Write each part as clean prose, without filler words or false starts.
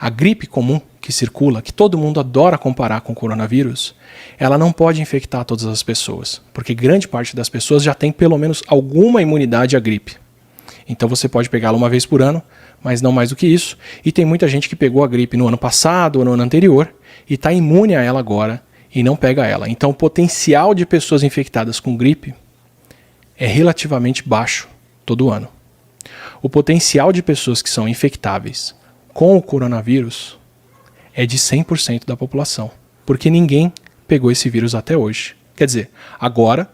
A gripe comum que circula, que todo mundo adora comparar com o coronavírus, ela não pode infectar todas as pessoas, porque grande parte das pessoas já tem pelo menos alguma imunidade à gripe. Então você pode pegá-la uma vez por ano, mas não mais do que isso. E tem muita gente que pegou a gripe no ano passado ou no ano anterior e está imune a ela agora e não pega ela. Então o potencial de pessoas infectadas com gripe é relativamente baixo todo ano. O potencial de pessoas que são infectáveis com o coronavírus é de 100% da população, porque ninguém pegou esse vírus até hoje. Quer dizer, agora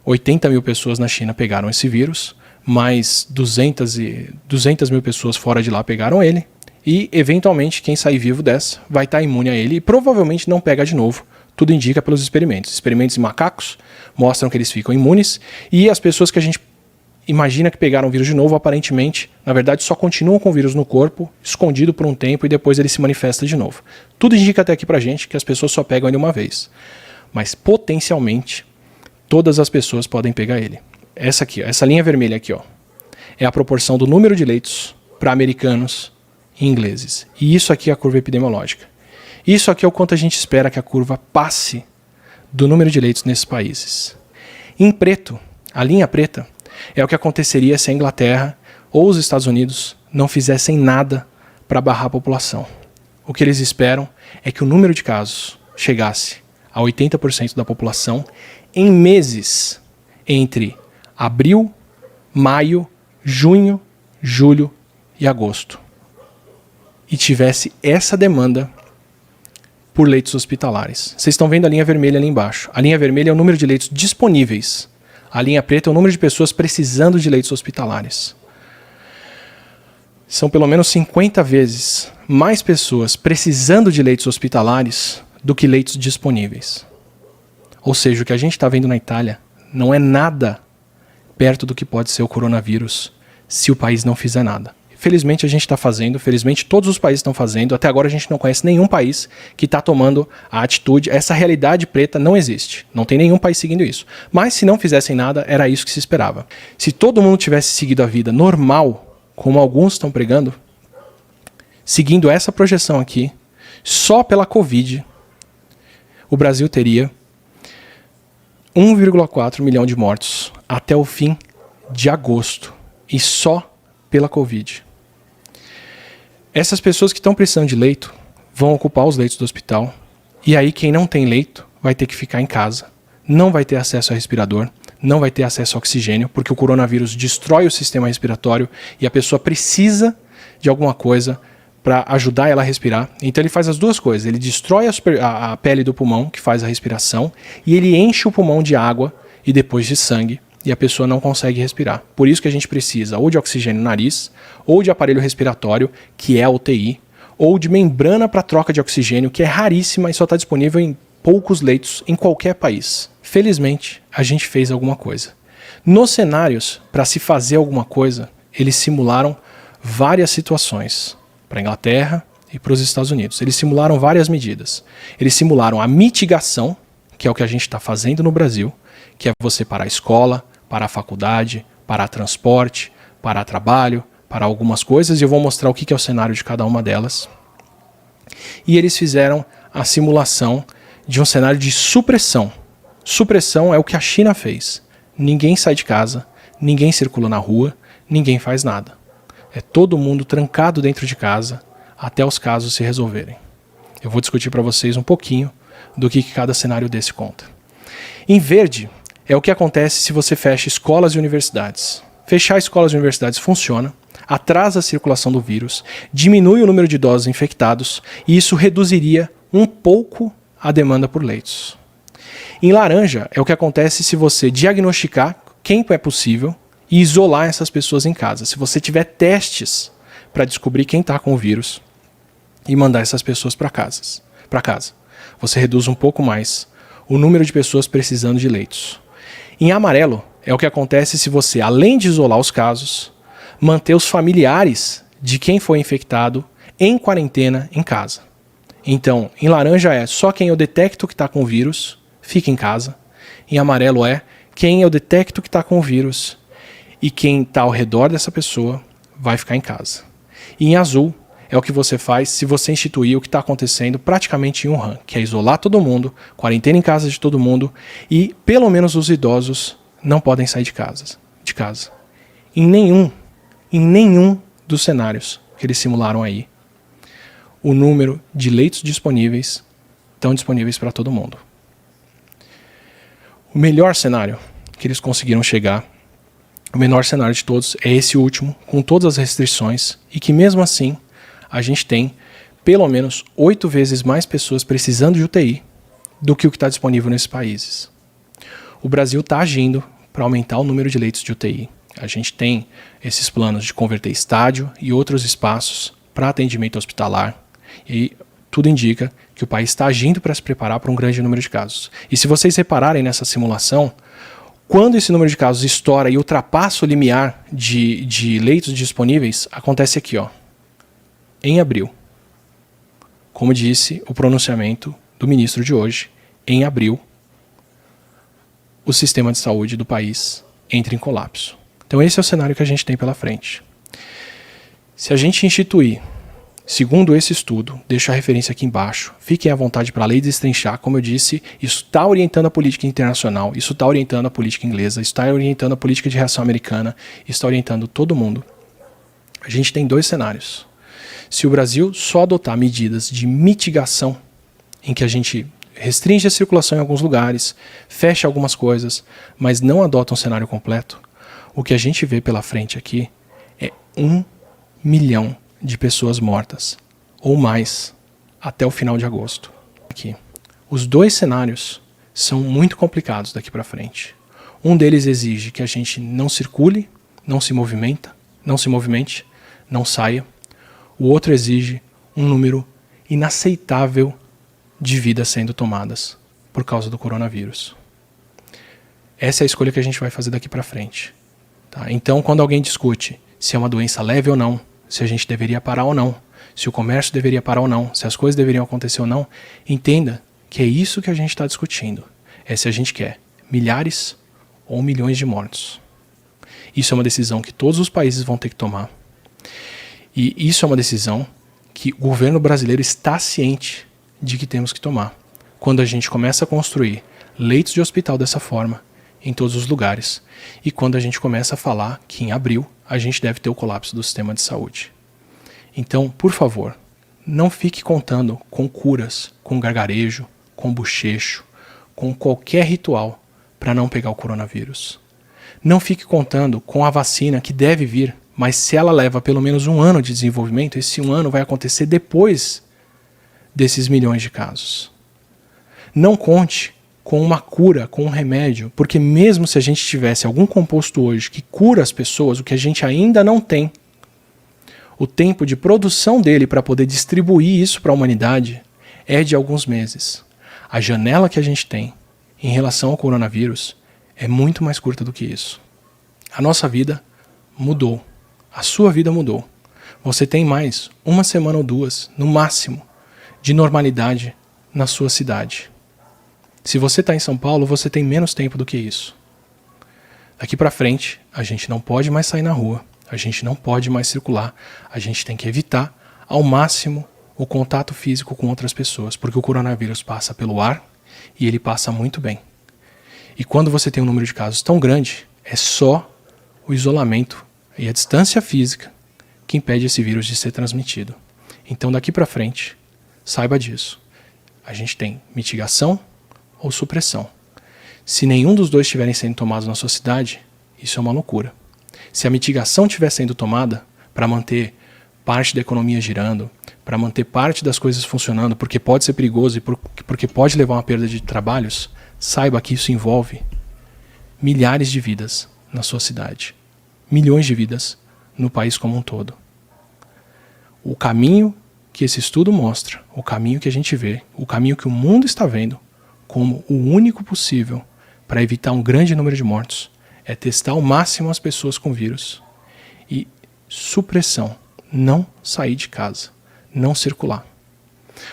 80 mil pessoas na China pegaram esse vírus, mais 200 mil pessoas fora de lá pegaram ele, e eventualmente quem sair vivo dessa vai estar imune a ele e provavelmente não pega de novo. Tudo indica pelos experimentos. Experimentos em macacos mostram que eles ficam imunes, e as pessoas que a gente imagina que pegaram o vírus de novo, aparentemente, na verdade, só continuam com o vírus no corpo, escondido por um tempo, e depois ele se manifesta de novo. Tudo indica até aqui pra gente que as pessoas só pegam ele uma vez. Mas, potencialmente, todas as pessoas podem pegar ele. Essa aqui, ó, essa linha vermelha aqui, ó, é a proporção do número de leitos para americanos e ingleses. E isso aqui é a curva epidemiológica. Isso aqui é o quanto a gente espera que a curva passe do número de leitos nesses países. Em preto, a linha preta, é o que aconteceria se a Inglaterra ou os Estados Unidos não fizessem nada para barrar a população. O que eles esperam é que o número de casos chegasse a 80% da população em meses entre abril, maio, junho, julho e agosto. E tivesse essa demanda por leitos hospitalares. Vocês estão vendo a linha vermelha ali embaixo. A linha vermelha é o número de leitos disponíveis. A linha preta é o número de pessoas precisando de leitos hospitalares. São pelo menos 50 vezes mais pessoas precisando de leitos hospitalares do que leitos disponíveis. Ou seja, o que a gente está vendo na Itália não é nada perto do que pode ser o coronavírus se o país não fizer nada. Felizmente a gente está fazendo, felizmente todos os países estão fazendo. Até agora a gente não conhece nenhum país que está tomando a atitude. Essa realidade preta não existe. Não tem nenhum país seguindo isso. Mas se não fizessem nada, era isso que se esperava. Se todo mundo tivesse seguido a vida normal, como alguns estão pregando, seguindo essa projeção aqui, só pela Covid, o Brasil teria 1,4 milhão de mortos até o fim de agosto. E só pela Covid. Essas pessoas que estão precisando de leito vão ocupar os leitos do hospital, e aí quem não tem leito vai ter que ficar em casa, não vai ter acesso a respirador, não vai ter acesso a oxigênio, porque o coronavírus destrói o sistema respiratório e a pessoa precisa de alguma coisa para ajudar ela a respirar. Então ele faz as duas coisas, ele destrói a pele do pulmão, que faz a respiração, e ele enche o pulmão de água e depois de sangue, e a pessoa não consegue respirar. Por isso que a gente precisa ou de oxigênio no nariz, ou de aparelho respiratório, que é a UTI, ou de membrana para troca de oxigênio, que é raríssima e só está disponível em poucos leitos em qualquer país. Felizmente, a gente fez alguma coisa. Nos cenários, para se fazer alguma coisa, eles simularam várias situações para a Inglaterra e para os Estados Unidos. Eles simularam várias medidas. Eles simularam a mitigação, que é o que a gente está fazendo no Brasil, que é você parar a escola, parar a faculdade, parar transporte, parar trabalho, parar algumas coisas, e eu vou mostrar o que é o cenário de cada uma delas. E eles fizeram a simulação de um cenário de supressão. Supressão é o que a China fez. Ninguém sai de casa, ninguém circula na rua, ninguém faz nada. É todo mundo trancado dentro de casa até os casos se resolverem. Eu vou discutir para vocês um pouquinho do que cada cenário desse conta. Em verde é o que acontece se você fecha escolas e universidades. Fechar escolas e universidades funciona, atrasa a circulação do vírus, diminui o número de idosos infectados e isso reduziria um pouco a demanda por leitos. Em laranja é o que acontece se você diagnosticar quem é possível e isolar essas pessoas em casa. Se você tiver testes para descobrir quem está com o vírus e mandar essas pessoas para casa. Você reduz um pouco mais o número de pessoas precisando de leitos. Em amarelo é o que acontece se você, além de isolar os casos, manter os familiares de quem foi infectado em quarentena em casa. Então, em laranja é só quem eu detecto que está com o vírus, fica em casa. Em amarelo é quem eu detecto que está com o vírus e quem está ao redor dessa pessoa vai ficar em casa. E em azul é o que você faz se você instituir o que está acontecendo praticamente em Wuhan, que é isolar todo mundo, quarentena em casa de todo mundo e pelo menos os idosos não podem sair de casa. Em nenhum dos cenários que eles simularam aí, o número de leitos disponíveis estão disponíveis para todo mundo. O melhor cenário que eles conseguiram chegar, o menor cenário de todos, é esse último, com todas as restrições, e que mesmo assim a gente tem pelo menos 8 vezes mais pessoas precisando de UTI do que o que está disponível nesses países. O Brasil está agindo para aumentar o número de leitos de UTI. A gente tem esses planos de converter estádio e outros espaços para atendimento hospitalar, e tudo indica que o país está agindo para se preparar para um grande número de casos. E se vocês repararem nessa simulação, quando esse número de casos estoura e ultrapassa o limiar de leitos disponíveis, acontece aqui, ó, em abril. Como disse o pronunciamento do ministro de hoje, em abril, o sistema de saúde do país entra em colapso. Então esse é o cenário que a gente tem pela frente. Se a gente instituir, segundo esse estudo, deixo a referência aqui embaixo, fiquem à vontade para ler e destrinchar, como eu disse, isso está orientando a política internacional, isso está orientando a política inglesa, isso está orientando a política de reação americana, isso está orientando todo mundo. A gente tem 2 cenários. Se o Brasil só adotar medidas de mitigação, em que a gente restringe a circulação em alguns lugares, fecha algumas coisas, mas não adota um cenário completo, o que a gente vê pela frente aqui é 1 milhão de pessoas mortas, ou mais, até o final de agosto. Aqui. Os 2 cenários são muito complicados daqui para frente. Um deles exige que a gente não circule, não se movimente, não saia. O outro exige um número inaceitável de vidas sendo tomadas por causa do coronavírus. Essa é a escolha que a gente vai fazer daqui para frente. Tá? Então, quando alguém discute se é uma doença leve ou não, se a gente deveria parar ou não, se o comércio deveria parar ou não, se as coisas deveriam acontecer ou não, entenda que é isso que a gente está discutindo. É se a gente quer milhares ou milhões de mortos. Isso é uma decisão que todos os países vão ter que tomar. E isso é uma decisão que o governo brasileiro está ciente de que temos que tomar. Quando a gente começa a construir leitos de hospital dessa forma, em todos os lugares, e quando a gente começa a falar que em abril a gente deve ter o colapso do sistema de saúde. Então, por favor, não fique contando com curas, com gargarejo, com bochecho, com qualquer ritual para não pegar o coronavírus. Não fique contando com a vacina que deve vir, mas se ela leva pelo menos 1 ano de desenvolvimento, esse 1 ano vai acontecer depois desses milhões de casos. Não conte com uma cura, com um remédio, porque mesmo se a gente tivesse algum composto hoje que cura as pessoas, o que a gente ainda não tem, o tempo de produção dele para poder distribuir isso para a humanidade é de alguns meses. A janela que a gente tem em relação ao coronavírus é muito mais curta do que isso. A nossa vida mudou. A sua vida mudou. Você tem mais 1 semana ou 2, no máximo, de normalidade na sua cidade. Se você está em São Paulo, você tem menos tempo do que isso. Daqui para frente, a gente não pode mais sair na rua, a gente não pode mais circular, a gente tem que evitar ao máximo o contato físico com outras pessoas, porque o coronavírus passa pelo ar e ele passa muito bem. E quando você tem um número de casos tão grande, é só o isolamento e a distância física que impede esse vírus de ser transmitido. Então daqui para frente, saiba disso. A gente tem mitigação ou supressão. Se nenhum dos dois estiverem sendo tomados na sua cidade, isso é uma loucura. Se a mitigação estiver sendo tomada para manter parte da economia girando, para manter parte das coisas funcionando, porque pode ser perigoso e porque pode levar a uma perda de trabalhos, saiba que isso envolve milhares de vidas na sua cidade. Milhões de vidas no país como um todo. O caminho que esse estudo mostra, o caminho que a gente vê, o caminho que o mundo está vendo como o único possível para evitar um grande número de mortos é testar ao máximo as pessoas com vírus e supressão, não sair de casa, não circular.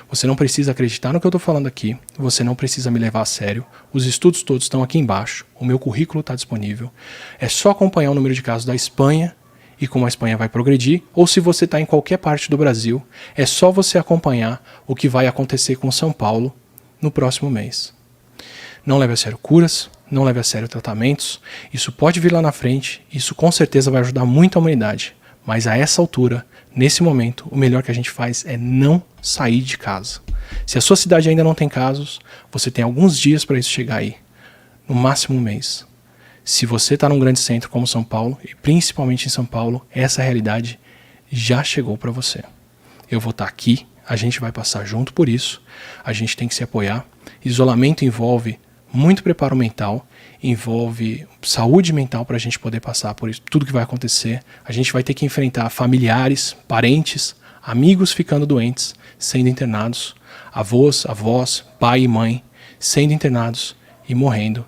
Você não precisa acreditar no que eu estou falando aqui, você não precisa me levar a sério, os estudos todos estão aqui embaixo, o meu currículo está disponível, é só acompanhar o número de casos da Espanha e como a Espanha vai progredir, ou se você está em qualquer parte do Brasil, é só você acompanhar o que vai acontecer com São Paulo no próximo mês. Não leve a sério curas, não leve a sério tratamentos, isso pode vir lá na frente, isso com certeza vai ajudar muito a humanidade, mas a essa altura, nesse momento, o melhor que a gente faz é não sair de casa. Se a sua cidade ainda não tem casos, você tem alguns dias para isso chegar aí, no máximo um mês. Se você está num grande centro como São Paulo, e principalmente em São Paulo, essa realidade já chegou para você. Eu vou estar aqui, a gente vai passar junto por isso, a gente tem que se apoiar. Isolamento envolve muito preparo mental, envolve saúde mental para a gente poder passar por isso, tudo que vai acontecer. A gente vai ter que enfrentar familiares, parentes, amigos ficando doentes, sendo internados, avós, pai e mãe sendo internados e morrendo.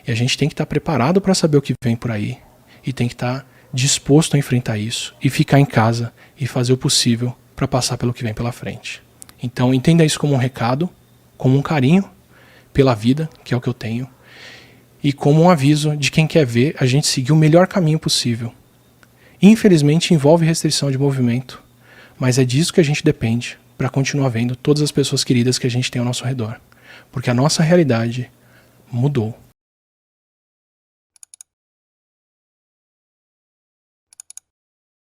E a gente tem que estar preparado para saber o que vem por aí. E tem que estar disposto a enfrentar isso. E ficar em casa e fazer o possível para passar pelo que vem pela frente. Então entenda isso como um recado, como um carinho pela vida, que é o que eu tenho. E como um aviso de quem quer ver a gente seguir o melhor caminho possível. Infelizmente envolve restrição de movimento. Mas é disso que a gente depende para continuar vendo todas as pessoas queridas que a gente tem ao nosso redor. Porque a nossa realidade mudou.